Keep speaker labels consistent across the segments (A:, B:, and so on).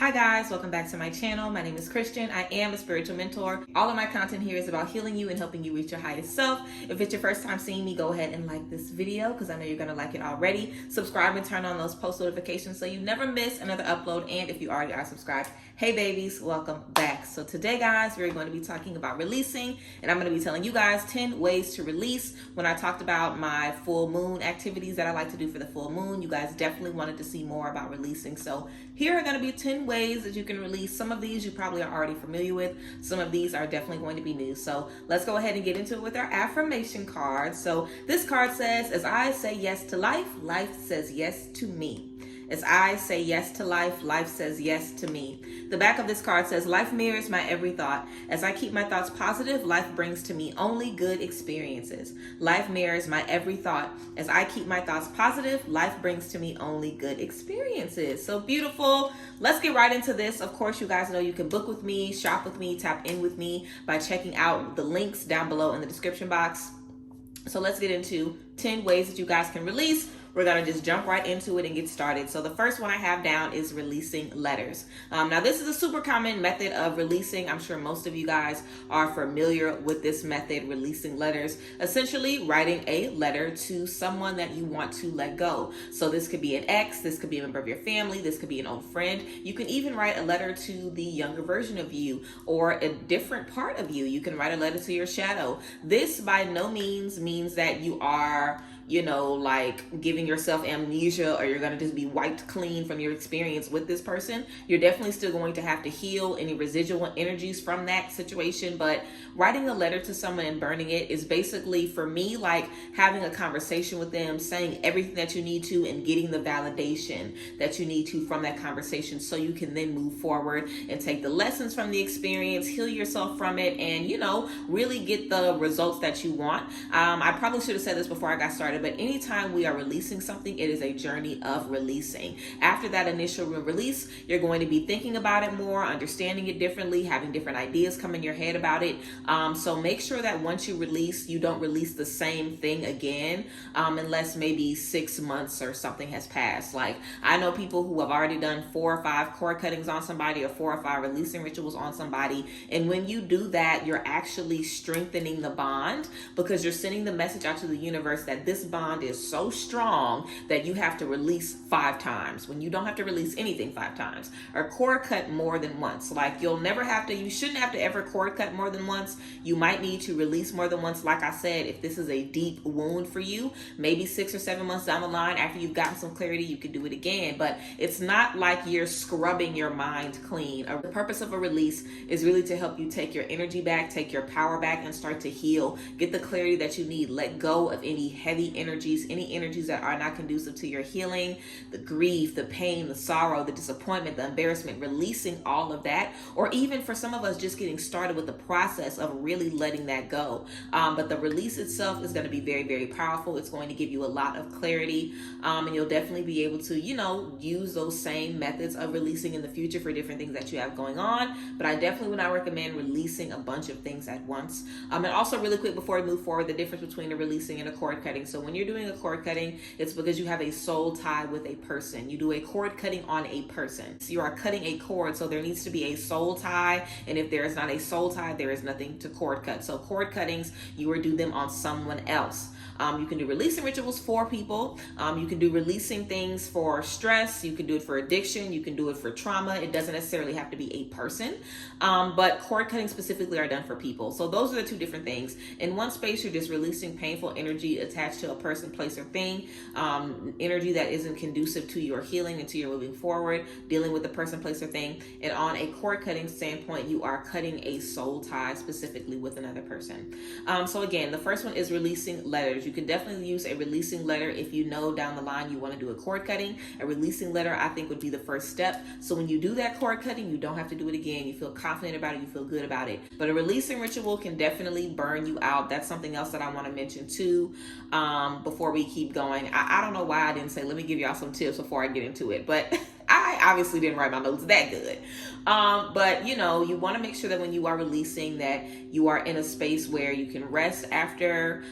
A: Hi guys, welcome back to my channel. My name is Christian. I am a spiritual mentor. All of my content here is about healing you and helping you reach your highest self. If it's your first time seeing me, go ahead and like this video because I know you're going to like it already. Subscribe and turn on those post notifications so you never miss another upload. And if you already are subscribed, hey babies, welcome back. So today guys, we're going to be talking about releasing, and I'm going to be telling you guys 10 ways to release. When I talked about my full moon activities that I like to do for the full moon, you guys definitely wanted to see more about releasing. So here are going to be 10 ways that you can release. Some of these you probably are already familiar with. Some of these are definitely going to be new. So let's go ahead and get into it with our affirmation card. So this card says, as I say yes to life, life says yes to me. As I say yes to life, life says yes to me. The back of this card says, life mirrors my every thought. As I keep my thoughts positive, life brings to me only good experiences. Life mirrors my every thought. As I keep my thoughts positive, life brings to me only good experiences. So beautiful. Let's get right into this. Of course, you guys know you can book with me, shop with me, tap in with me by checking out the links down below in the description box. So let's get into 10 ways that you guys can release. We're going to just jump right into it and get started. So the first one I have down is releasing letters. Now this is a super common method of releasing. I'm sure most of you guys are familiar with this method, releasing letters. Essentially writing a letter to someone that you want to let go. So this could be an ex, this could be a member of your family, this could be an old friend. You can even write a letter to the younger version of you or a different part of you. You can write a letter to your shadow. This by no means that you are, like giving yourself amnesia or you're going to just be wiped clean from your experience with this person. You're definitely still going to have to heal any residual energies from that situation. But writing a letter to someone and burning it is basically, for me, like having a conversation with them, saying everything that you need to and getting the validation that you need to from that conversation so you can then move forward and take the lessons from the experience, heal yourself from it, and, really get the results that you want. I probably should have said this before I got started, but anytime we are releasing something, it is a journey of releasing. After that initial release, you're going to be thinking about it more, understanding it differently, having different ideas come in your head about it. So make sure that once you release, you don't release the same thing again, unless maybe 6 months or something has passed. Like, I know people who have already done 4 or 5 cord cuttings on somebody or 4 or 5 releasing rituals on somebody. And when you do that, you're actually strengthening the bond because you're sending the message out to the universe that this bond is so strong that you have to release 5 times when you don't have to release anything 5 times, or cord cut more than once. Like, you shouldn't have to ever cord cut more than once. You might need to release more than once. Like I said, if this is a deep wound for you, maybe 6 or 7 months down the line after you've gotten some clarity, you can do it again. But it's not like you're scrubbing your mind clean. The purpose of a release is really to help you take your energy back, take your power back, and start to heal. Get the clarity that you need. Let go of any heavy energies, any energies that are not conducive to your healing, the grief, the pain, the sorrow, the disappointment, the embarrassment, releasing all of that. Or even for some of us, just getting started with the process of really letting that go. But the release itself is going to be very, very powerful. It's going to give you a lot of clarity, and you'll definitely be able to, use those same methods of releasing in the future for different things that you have going on. But I definitely would not recommend releasing a bunch of things at once. And also really quick before we move forward, the difference between a releasing and a cord cutting. So when you're doing a cord cutting, it's because you have a soul tie with a person. You do a cord cutting on a person. So you are cutting a cord, so there needs to be a soul tie. And if there is not a soul tie, there is nothing to cord cut. So cord cuttings, you would do them on someone else. You can do releasing rituals for people. You can do releasing things for stress. You can do it for addiction. You can do it for trauma. It doesn't necessarily have to be a person. But cord cutting specifically are done for people. So those are the 2 different things. In one space, you're just releasing painful energy attached to a person, place, or thing. Energy that isn't conducive to your healing and to your moving forward, dealing with the person, place, or thing. And on a cord cutting standpoint, you are cutting a soul tie specifically with another person. So again, the first one is releasing letters. You can definitely use a releasing letter if you know down the line you want to do a cord cutting. A releasing letter, I think, would be the first step. So when you do that cord cutting, you don't have to do it again. You feel confident about it. You feel good about it. But a releasing ritual can definitely burn you out. That's something else that I want to mention too, before we keep going. I don't know why I didn't say, let me give y'all some tips before I get into it, but I obviously didn't write my notes that good. But you want to make sure that when you are releasing that you are in a space where you can rest after,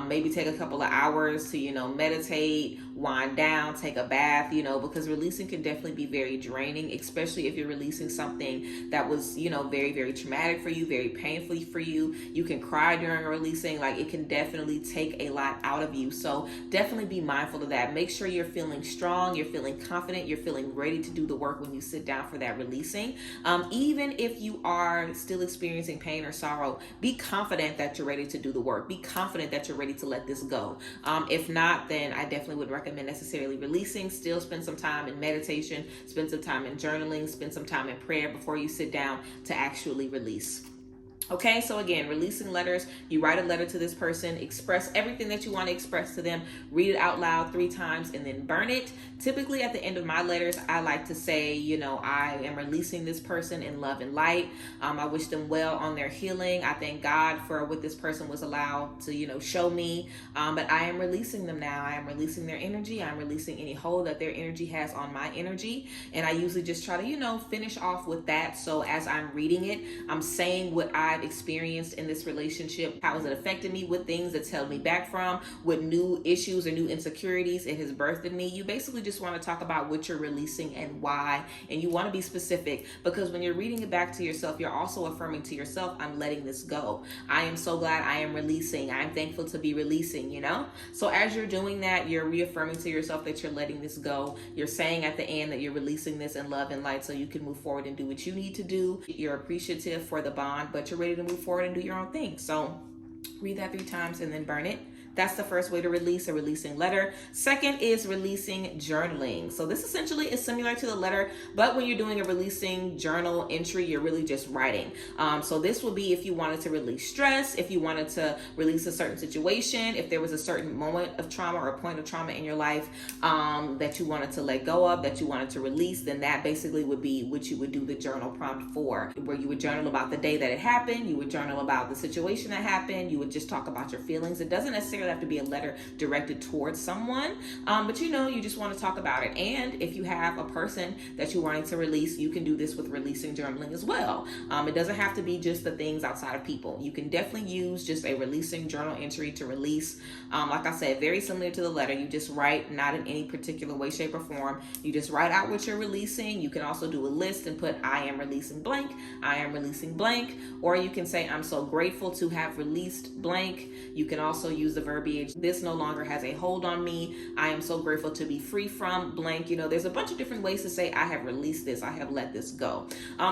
A: maybe take a couple of hours to, meditate wind down, take a bath, you know, because releasing can definitely be very draining, especially if you're releasing something that was, you know, very, very traumatic for you, very painful for you. You can cry during releasing. Like, it can definitely take a lot out of you. So definitely be mindful of that. Make sure you're feeling strong, you're feeling confident, you're feeling ready to do the work when you sit down for that releasing. Even if you are still experiencing pain or sorrow, be confident that you're ready to do the work. Be confident that you're ready to let this go. If not, then I definitely would recommend necessarily releasing. Still spend some time in meditation, spend some time in journaling, spend some time in prayer before you sit down to actually release. Okay, so again, releasing letters, you write a letter to this person, express everything that you want to express to them, read it out loud 3 times, and then burn it. Typically at the end of my letters, I like to say, you know, I am releasing this person in love and light. I wish them well on their healing. I thank God for what this person was allowed to, you know, show me. But I am releasing them now. I am releasing their energy. I'm releasing any hold that their energy has on my energy. And I usually just try to, you know, finish off with that. So as I'm reading it, I'm saying what I've experienced in this relationship. How has it affected me? What things it's held me back from? What new issues or new insecurities it has birthed in me? You basically just want to talk about what you're releasing and why. And you want to be specific, because when you're reading it back to yourself, you're also affirming to yourself, I'm letting this go. I am so glad I am releasing. I'm thankful to be releasing, you know? So as you're doing that, you're reaffirming to yourself that you're letting this go. You're saying at the end that you're releasing this in love and light so you can move forward and do what you need to do. You're appreciative for the bond, but you're ready to move forward and do your own thing. So read that 3 times and then burn it. That's the first way to release a releasing letter. Second is releasing journaling. So this essentially is similar to the letter, but when you're doing a releasing journal entry, you're really just writing. So this will be if you wanted to release stress, if you wanted to release a certain situation, if there was a certain moment of trauma or a point of trauma in your life that you wanted to let go of, that you wanted to release, then that basically would be what you would do the journal prompt for, where you would journal about the day that it happened, you would journal about the situation that happened, you would just talk about your feelings. It doesn't necessarily have to be a letter directed towards someone, but you know, you just want to talk about it. And if you have a person that you're wanting to release, you can do this with releasing journaling as well. It doesn't have to be just the things outside of people. You can definitely use just a releasing journal entry to release. Like I said, very similar to the letter. You just write, not in any particular way, shape, or form. You just write out what you're releasing. You can also do a list and put, I am releasing blank, I am releasing blank, or you can say, I'm so grateful to have released blank. You can also use the verbiage, this no longer has a hold on me. I am so grateful to be free from blank. You know, there's a bunch of different ways to say, I have released this, I have let this go.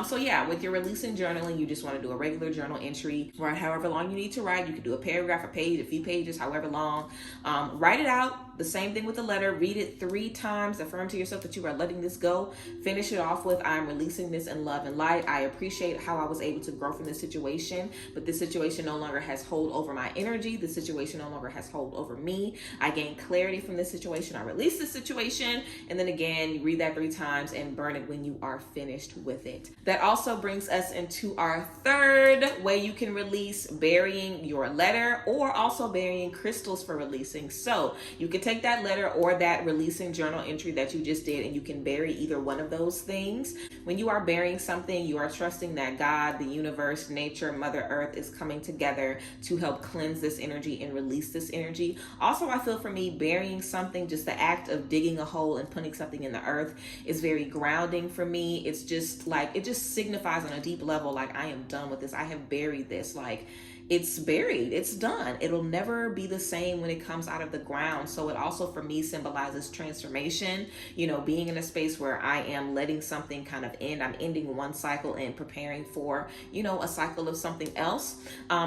A: So yeah, with your releasing journaling, you just want to do a regular journal entry, write however long you need to write. You can do a paragraph, a page, a few pages, however long. Write it out. The same thing with the letter. Read it 3 times. Affirm to yourself that you are letting this go. Finish it off with, I am releasing this in love and light. I appreciate how I was able to grow from this situation, but this situation no longer has hold over my energy. This situation no longer has hold over me. I gained clarity from this situation. I release this situation. And then again, you read that 3 times and burn it when you are finished with it. That also brings us into our third way you can release: burying your letter, or also burying crystals for releasing. So you can take that letter or that releasing journal entry that you just did, and you can bury either one of those things. When you are burying something, you are trusting that God, the universe, nature, Mother Earth is coming together to help cleanse this energy and release this energy. Also, I feel for me, burying something, just the act of digging a hole and putting something in the earth, is very grounding for me. It's just like, it just signifies on a deep level, like, I am done with this. I have buried this. Like, it's buried, it's done. It'll never be the same when it comes out of the ground. So it also for me symbolizes transformation, you know, being in a space where I am letting something kind of end. I'm ending one cycle and preparing for, you know, a cycle of something else.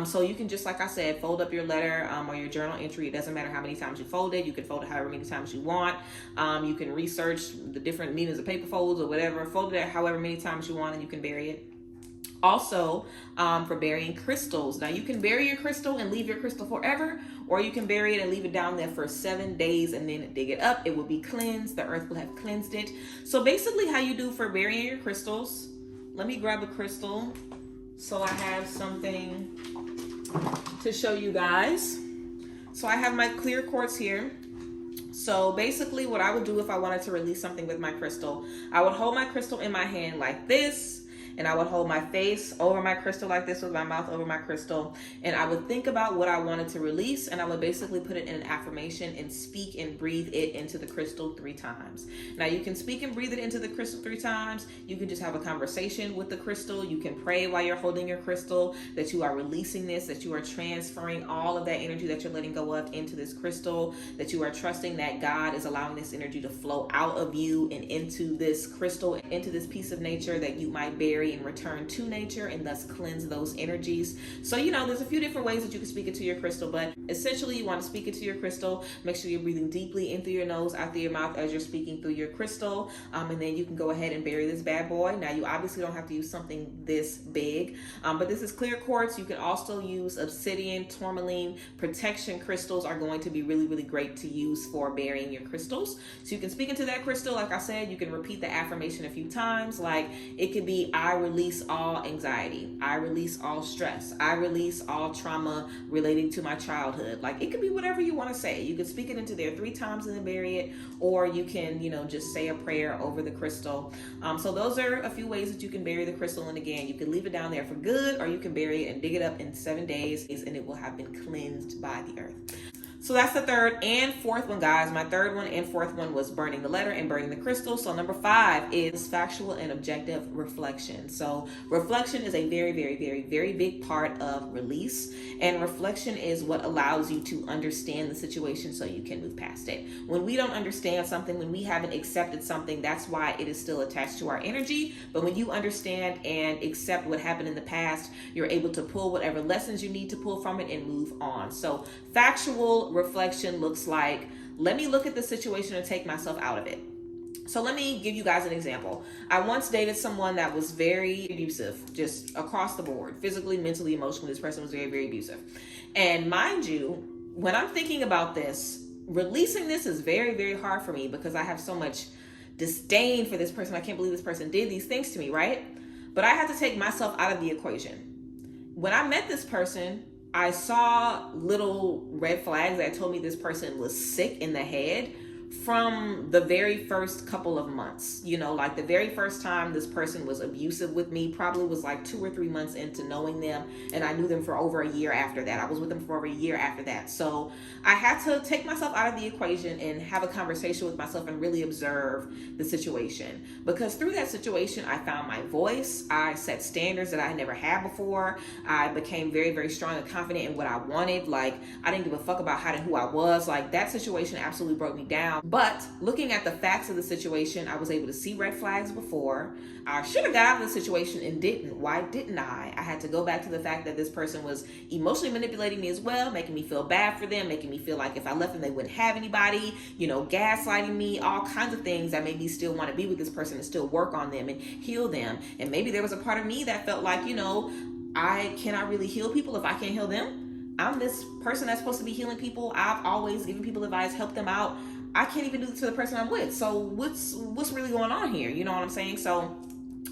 A: So you can just, like I said, fold up your letter or your journal entry. It doesn't matter how many times you fold it. You can fold it however many times you want. You can research the different meanings of paper folds or whatever. Fold it however many times you want, and you can bury it. Also, for burying crystals. Now, you can bury your crystal and leave your crystal forever, or you can bury it and leave it down there for 7 days and then dig it up. It will be cleansed. The earth will have cleansed it. So basically how you do for burying your crystals, let me grab a crystal so I have something to show you guys. So I have my clear quartz here. So basically what I would do if I wanted to release something with my crystal, I would hold my crystal in my hand like this. and I would hold my face over my crystal like this with my mouth over my crystal, and I would think about what I wanted to release, and I would basically put it in an affirmation and speak and breathe it into the crystal 3 times. Now you can speak and breathe it into the crystal 3 times. You can just have a conversation with the crystal. You can pray while you're holding your crystal that you are releasing this, that you are transferring all of that energy that you're letting go of into this crystal, that you are trusting that God is allowing this energy to flow out of you and into this crystal, into this piece of nature that you might bury and return to nature, and thus cleanse those energies. So, there's a few different ways that you can speak it to your crystal, but essentially you want to speak it to your crystal. Make sure you're breathing deeply in through your nose, out through your mouth as you're speaking through your crystal. And then you can go ahead and bury this bad boy. Now you obviously don't have to use something this big, but this is clear quartz. You can also use obsidian, tourmaline. Protection crystals are going to be really, really great to use for burying your crystals. So you can speak into that crystal. Like I said, you can repeat the affirmation a few times. Like it could be, I release all anxiety. I release all stress. I release all trauma relating to my childhood. Like it could be whatever you want to say. You could speak it into there 3 times and then bury it, or you can, just say a prayer over the crystal. So those are a few ways that you can bury the crystal. And again, you can leave it down there for good, or you can bury it and dig it up in 7 days, and it will have been cleansed by the earth. So that's the 3rd and 4th one, guys. My 3rd one and 4th one was burning the letter and burning the crystal. So number 5 is factual and objective reflection. So reflection is a very, very, very, very big part of release. And reflection is what allows you to understand the situation so you can move past it. When we don't understand something, when we haven't accepted something, that's why it is still attached to our energy. But when you understand and accept what happened in the past, you're able to pull whatever lessons you need to pull from it and move on. So factual reflection looks like, let me look at the situation and take myself out of it. So let me give you guys an example. I once dated someone that was very abusive, just across the board, physically, mentally, emotionally. This person was very, very abusive. And mind you, when I'm thinking about this, releasing this is very, very hard for me because I have so much disdain for this person. I can't believe this person did these things to me, right? But I had to take myself out of the equation. When I met this person, I saw little red flags that told me this person was sick in the head from the very first couple of months. Like the very first time this person was abusive with me probably was like 2 or 3 months into knowing them, and I knew them for over a year after that. I was with them for over a year after that. So I had to take myself out of the equation and have a conversation with myself and really observe the situation, because through that situation I found my voice. I set standards that I never had before. I became very, very strong and confident in what I wanted. Like I didn't give a fuck about hiding who I was. Like that situation absolutely broke me down. But looking at the facts of the situation, I was able to see red flags before. I should have got out of the situation and didn't. Why didn't I? I had to go back to the fact that this person was emotionally manipulating me as well, making me feel bad for them, making me feel like if I left them, they wouldn't have anybody, gaslighting me, all kinds of things that made me still want to be with this person and still work on them and heal them. And maybe there was a part of me that felt like, I cannot really heal people if I can't heal them. I'm this person that's supposed to be healing people. I've always given people advice, helped them out. I can't even do it to the person I'm with. So what's really going on here? You know what I'm saying? So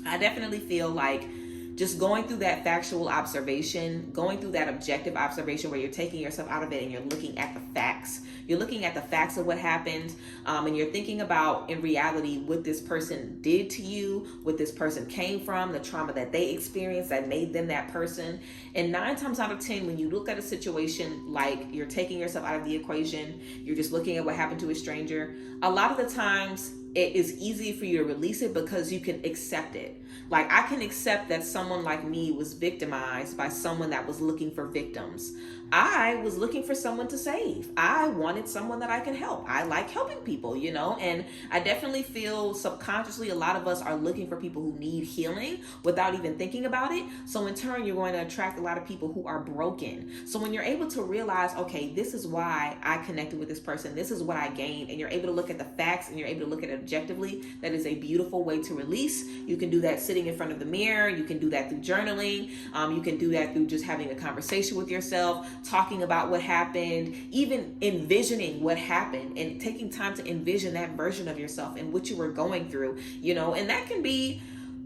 A: I definitely feel like just going through that factual observation, going through that objective observation where you're taking yourself out of it and you're looking at the facts. You're looking at the facts of what happened, and you're thinking about, in reality, what this person did to you, what this person came from, the trauma that they experienced that made them that person. And 9 times out of 10, when you look at a situation like you're taking yourself out of the equation, you're just looking at what happened to a stranger, a lot of the times it is easy for you to release it because you can accept it. Like I can accept that someone like me was victimized by someone that was looking for victims. I was looking for someone to save. I wanted someone that I can help. I like helping people, and I definitely feel subconsciously a lot of us are looking for people who need healing without even thinking about it. So in turn, you're going to attract a lot of people who are broken. So when you're able to realize, okay, this is why I connected with this person, this is what I gained, and you're able to look at the facts and you're able to look at it objectively, that is a beautiful way to release. You can do that sitting in front of the mirror. You can do that through journaling. You can do that through just having a conversation with yourself, talking about what happened, even envisioning what happened and taking time to envision that version of yourself and what you were going through, and that can be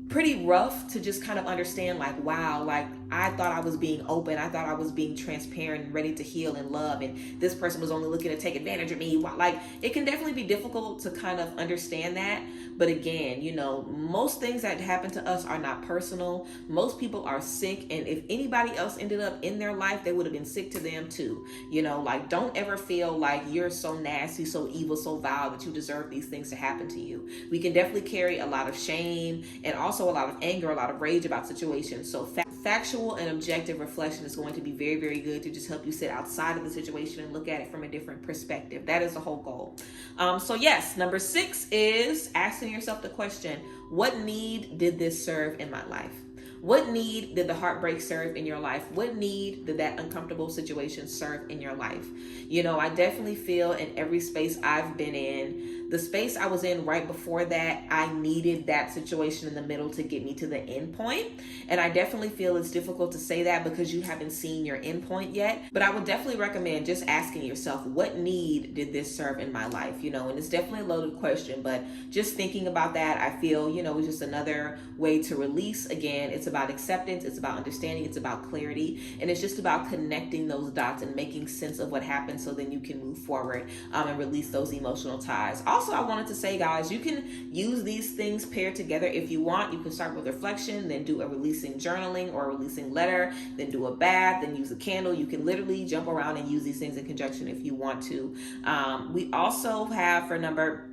A: pretty rough to just kind of understand, like, wow, like I thought I was being open. I thought I was being transparent and ready to heal and love. And this person was only looking to take advantage of me. Like, it can definitely be difficult to kind of understand that. But again, you know, most things that happen to us are not personal. Most people are sick. And if anybody else ended up in their life, they would have been sick to them too. You know, like, don't ever feel like you're so nasty, so evil, so vile that you deserve these things to happen to you. We can definitely carry a lot of shame and also a lot of anger, a lot of rage about situations. So factual and objective reflection is going to be very, very good to just help you sit outside of the situation and look at it from a different perspective. That is the whole goal. So yes, number 6 is asking yourself the question, what need did this serve in my life? What need did the heartbreak serve in your life? What need did that uncomfortable situation serve in your life? You know, I definitely feel in every space I've been in, the space I was in right before that, I needed that situation in the middle to get me to the end point. And I definitely feel it's difficult to say that because you haven't seen your end point yet. But I would definitely recommend just asking yourself, what need did this serve in my life? You know, and it's definitely a loaded question, but just thinking about that, I feel, you know, is just another way to release. Again, it's about acceptance, it's about understanding, it's about clarity, and it's just about connecting those dots and making sense of what happened so then you can move forward and release those emotional ties. Also, I wanted to say, guys, you can use these things paired together if you want. You can start with reflection, then do a releasing journaling or a releasing letter, then do a bath, then use a candle. You can literally jump around and use these things in conjunction if you want to. We also have for number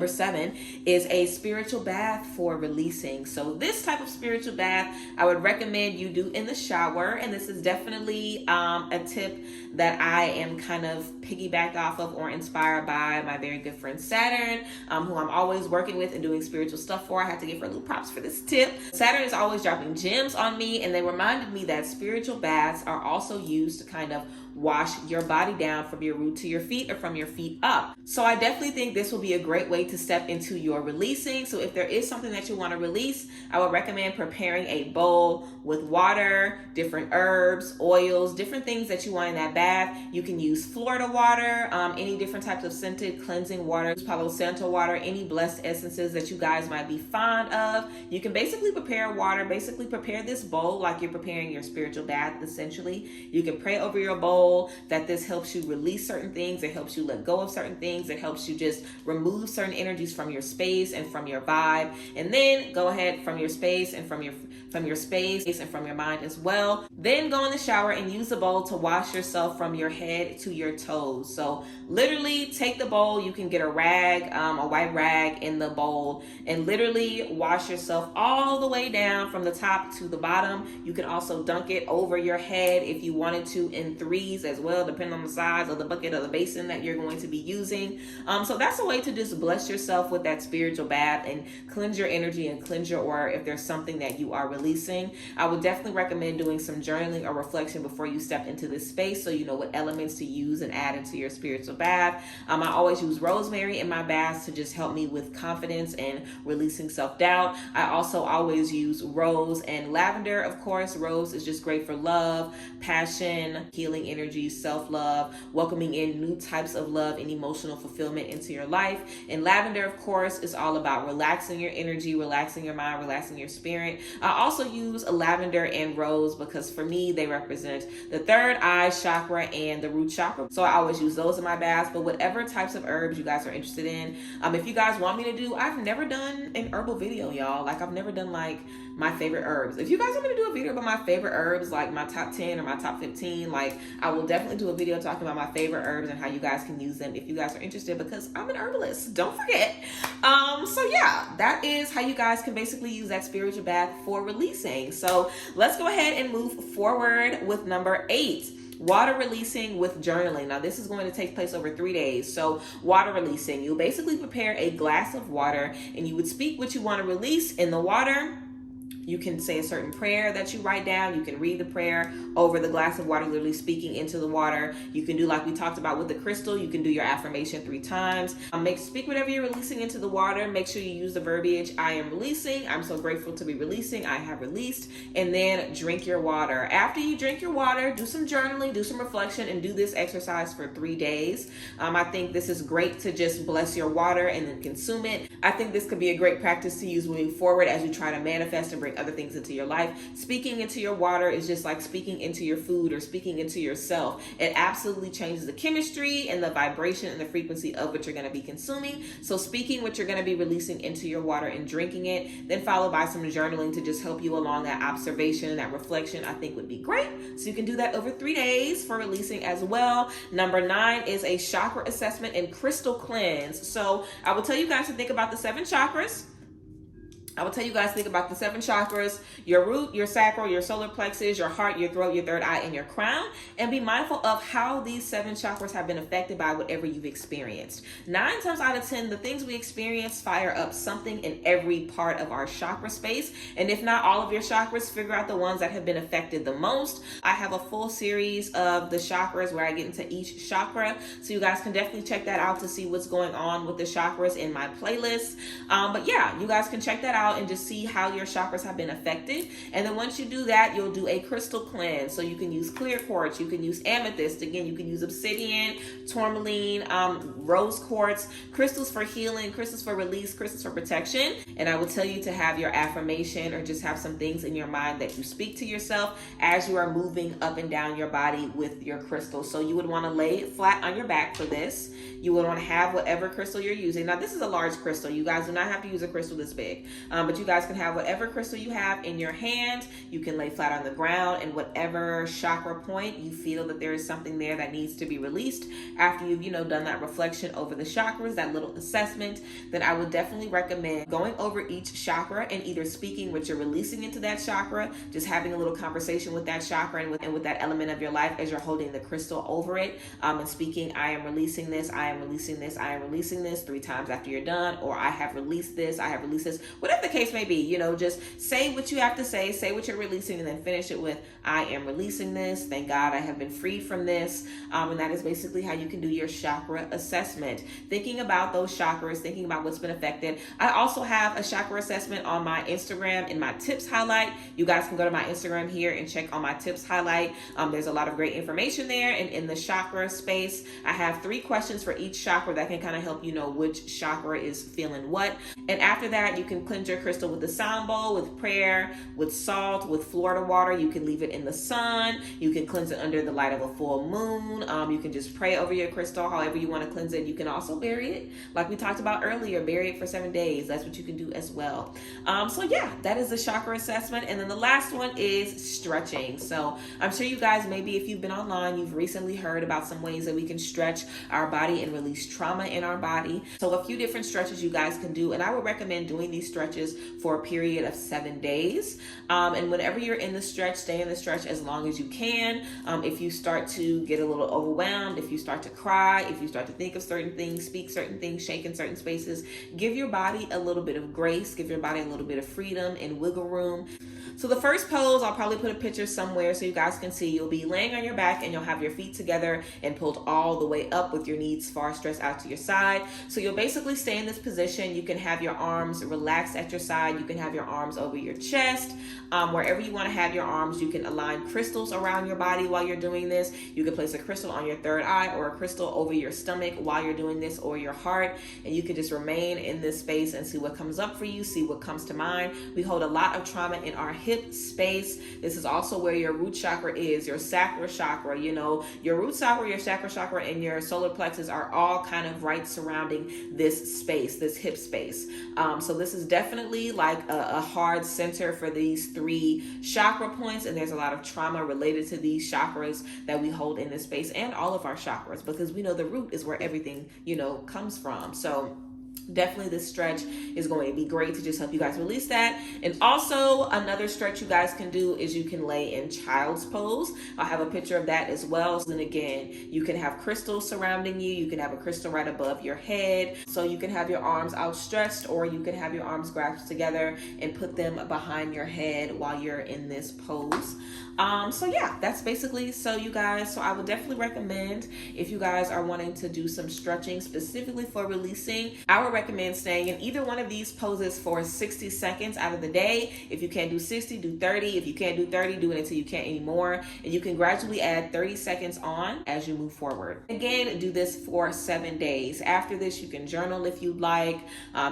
A: 7 is a spiritual bath for releasing. So this type of spiritual bath I would recommend you do in the shower, and this is definitely a tip that I am kind of piggybacked off of or inspired by my very good friend Saturn, who I'm always working with and doing spiritual stuff for. I had to give her little props for this tip. Saturn is always dropping gems on me, and they reminded me that spiritual baths are also used to kind of wash your body down from your root to your feet or from your feet up. So I definitely think this will be a great way to step into your releasing. So if there is something that you want to release, I would recommend preparing a bowl with water, different herbs, oils, different things that you want in that bath. You can use Florida water, any different types of scented cleansing water, Palo Santo water, any blessed essences that you guys might be fond of. You can basically prepare water, basically prepare this bowl like you're preparing your spiritual bath, essentially. You can pray over your bowl that this helps you release certain things, it helps you let go of certain things, it helps you just remove certain energies from your space and from your vibe, and then go ahead from your space and from your space and from your mind as well. Then go in the shower and use the bowl to wash yourself from your head to your toes. So literally take the bowl, you can get a rag, a white rag in the bowl, and literally wash yourself all the way down from the top to the bottom. You can also dunk it over your head if you wanted to in 3s as well, depending on the size of the bucket or the basin that you're going to be using. So that's a way to just bless yourself with that spiritual bath and cleanse your energy and cleanse your aura if there's something that you are releasing. I would definitely recommend doing some journaling or reflection before you step into this space so you know what elements to use and add into your spiritual bath. I always use rosemary in my baths to just help me with confidence and releasing self-doubt. I also always use rose and lavender. Of course, rose is just great for love, passion, healing energy, self-love, welcoming in new types of love and emotional fulfillment into your life. And lavender, of course, is all about relaxing your energy, relaxing your mind, relaxing your spirit. I also use a lavender and rose because for me, they represent the third eye chakra and the root chakra. So I always use those in my baths, but whatever types of herbs you guys are interested in, if you guys want me to do, I've never done an herbal video, y'all. Like, I've never done like my favorite herbs. If you guys want me to do a video about my favorite herbs, like my top 10 or my top 15, like I will definitely do a video talking about my favorite herbs and how you guys can use them if you guys are interested, because I'm an herbalist, don't forget. So yeah, that is how you guys can basically use that spiritual bath for releasing. So let's go ahead and move forward with number 8. Water releasing with journaling. Now this is going to take place over 3 days. So water releasing, you'll basically prepare a glass of water and you would speak what you want to release in the water. You can say a certain prayer that you write down. You can read the prayer over the glass of water, literally speaking into the water. You can do like we talked about with the crystal. You can do your affirmation 3 times. Speak whatever you're releasing into the water. Make sure you use the verbiage, I am releasing. I'm so grateful to be releasing. I have released. And then drink your water. After you drink your water, do some journaling, do some reflection, and do this exercise for 3 days. I think this is great to just bless your water and then consume it. I think this could be a great practice to use moving forward as you try to manifest and bring bring other things into your life. Speaking into your water is just like speaking into your food or speaking into yourself. It absolutely changes the chemistry and the vibration and the frequency of what you're going to be consuming. So speaking what you're going to be releasing into your water and drinking it, then followed by some journaling to just help you along that observation and that reflection, I think would be great. So you can do that over 3 days for releasing as well. Number 9 is a chakra assessment and crystal cleanse. So I will tell you guys to think about the 7 chakras. I will tell you guys, think about the 7 chakras: your root, your sacral, your solar plexus, your heart, your throat, your third eye, and your crown. And be mindful of how these 7 chakras have been affected by whatever you've experienced. 9 times out of 10, the things we experience fire up something in every part of our chakra space. And if not all of your chakras, figure out the ones that have been affected the most. I have a full series of the chakras where I get into each chakra. So you guys can definitely check that out to see what's going on with the chakras in my playlist. But yeah, you guys can check that out and just see how your chakras have been affected. And then once you do that, you'll do a crystal cleanse. So you can use clear quartz, you can use amethyst, again, you can use obsidian, tourmaline, rose quartz, crystals for healing, crystals for release, crystals for protection. And I will tell you to have your affirmation or just have some things in your mind that you speak to yourself as you are moving up and down your body with your crystals. So you would want to lay flat on your back for this. You would want to have whatever crystal you're using. Now, this is a large crystal. You guys do not have to use a crystal this big, but you guys can have whatever crystal you have in your hand. You can lay flat on the ground, and whatever chakra point you feel that there is something there that needs to be released after you've, done that reflection over the chakras, that little assessment, then I would definitely recommend going over each chakra and either speaking what you're releasing into that chakra, just having a little conversation with that chakra and with that element of your life as you're holding the crystal over it, and speaking, I am releasing this, I am releasing this, I am releasing this 3 times after you're done, or I have released this, I have released this, whatever the case may be. Just say what you have to say what you're releasing, and then finish it with, I am releasing this, thank God I have been freed from this. And that is basically how you can do your chakra assessment, thinking about those chakras, thinking about what's been affected. I also have a chakra assessment on my Instagram in my tips highlight. You guys can go to my Instagram here and check on my tips highlight. There's a lot of great information there. And in the chakra space, I have 3 questions for each chakra that can kind of help you know which chakra is feeling what. And after that, you can cleanse your crystal with the sound bowl, with prayer, with salt, with Florida water. You can leave it in the sun. You can cleanse it under the light of a full moon. You can just pray over your crystal however you want to cleanse it. You can also bury it, like we talked about earlier, bury it for 7 days. That's what you can do as well. So yeah, that is the chakra assessment. And then the last one is stretching. So I'm sure you guys, maybe if you've been online, you've recently heard about some ways that we can stretch our body and release trauma in our body. So a few different stretches you guys can do, and I would recommend doing these stretches for a period of 7 days. And whenever you're in the stretch, stay in the stretch as long as you can. If you start to get a little overwhelmed, if you start to cry, if you start to think of certain things, speak certain things, shake in certain spaces, give your body a little bit of grace, give your body a little bit of freedom and wiggle room. So the first pose, I'll probably put a picture somewhere so you guys can see. You'll be laying on your back and you'll have your feet together and pulled all the way up with your knees far stretched out to your side. So you'll basically stay in this position. You can have your arms relaxed at your side. You can have your arms over your chest. Wherever you want to have your arms, you can align crystals around your body while you're doing this. You can place a crystal on your third eye or a crystal over your stomach while you're doing this, or your heart. And you can just remain in this space and see what comes up for you, see what comes to mind. We hold a lot of trauma in our hip space. This is also where your root chakra is, your sacral chakra. Your root chakra, your sacral chakra, and your solar plexus are all kind of right surrounding this space, this hip space. So this is definitely like a hard center for these 3 chakra points, and there's a lot of trauma related to these chakras that we hold in this space, and all of our chakras, because we know the root is where everything comes from. So definitely this stretch is going to be great to just help you guys release that. And also another stretch you guys can do is you can lay in child's pose. I'll have a picture of that as well. And again, you can have crystals surrounding you. You can have a crystal right above your head. So you can have your arms outstretched, or you can have your arms grasped together and put them behind your head while you're in this pose. So yeah, that's basically, so I would definitely recommend, if you guys are wanting to do some stretching specifically for releasing, I would would recommend staying in either one of these poses for 60 seconds out of the day. If you can't do 60, do 30. If you can't do 30, do it until you can't anymore. And you can gradually add 30 seconds on as you move forward. Again, do this for 7 days. After this, you can journal if you'd like.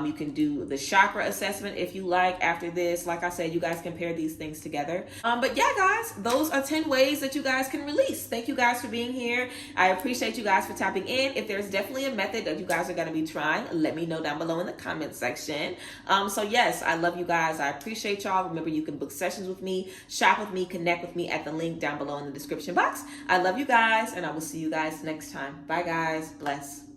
A: You can do the chakra assessment if you like. After this, like I said, you guys can pair these things together. But yeah, guys, those are 10 ways that you guys can release. Thank you guys for being here. I appreciate you guys for tapping in. If there's definitely a method that you guys are going to be trying, let me know down below in the comment section. So yes, I love you guys. I appreciate y'all. Remember, you can book sessions with me, shop with me, connect with me at the link down below in the description box. I love you guys, and I will see you guys next time. Bye guys. Bless.